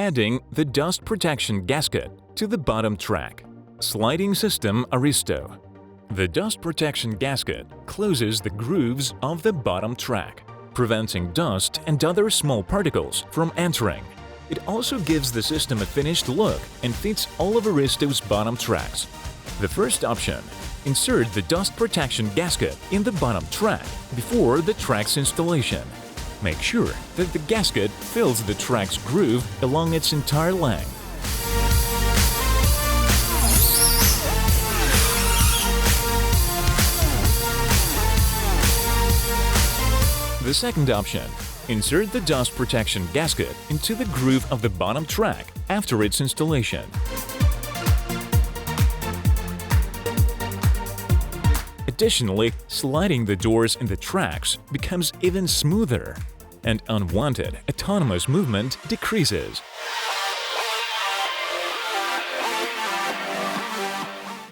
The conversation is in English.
Adding the dust protection gasket to the bottom track. Sliding system Aristo. The dust protection gasket closes the grooves of the bottom track, preventing dust and other small particles from entering. It also gives the system a finished look and fits all of Aristo's bottom tracks. The first option: insert the dust protection gasket in the bottom track before the track's installation. Make sure that the gasket fills the track's groove along its entire length. The second option: insert the dust protection gasket into the groove of the bottom track after its installation. Additionally, sliding the doors in the tracks becomes even smoother, and unwanted autonomous movement decreases.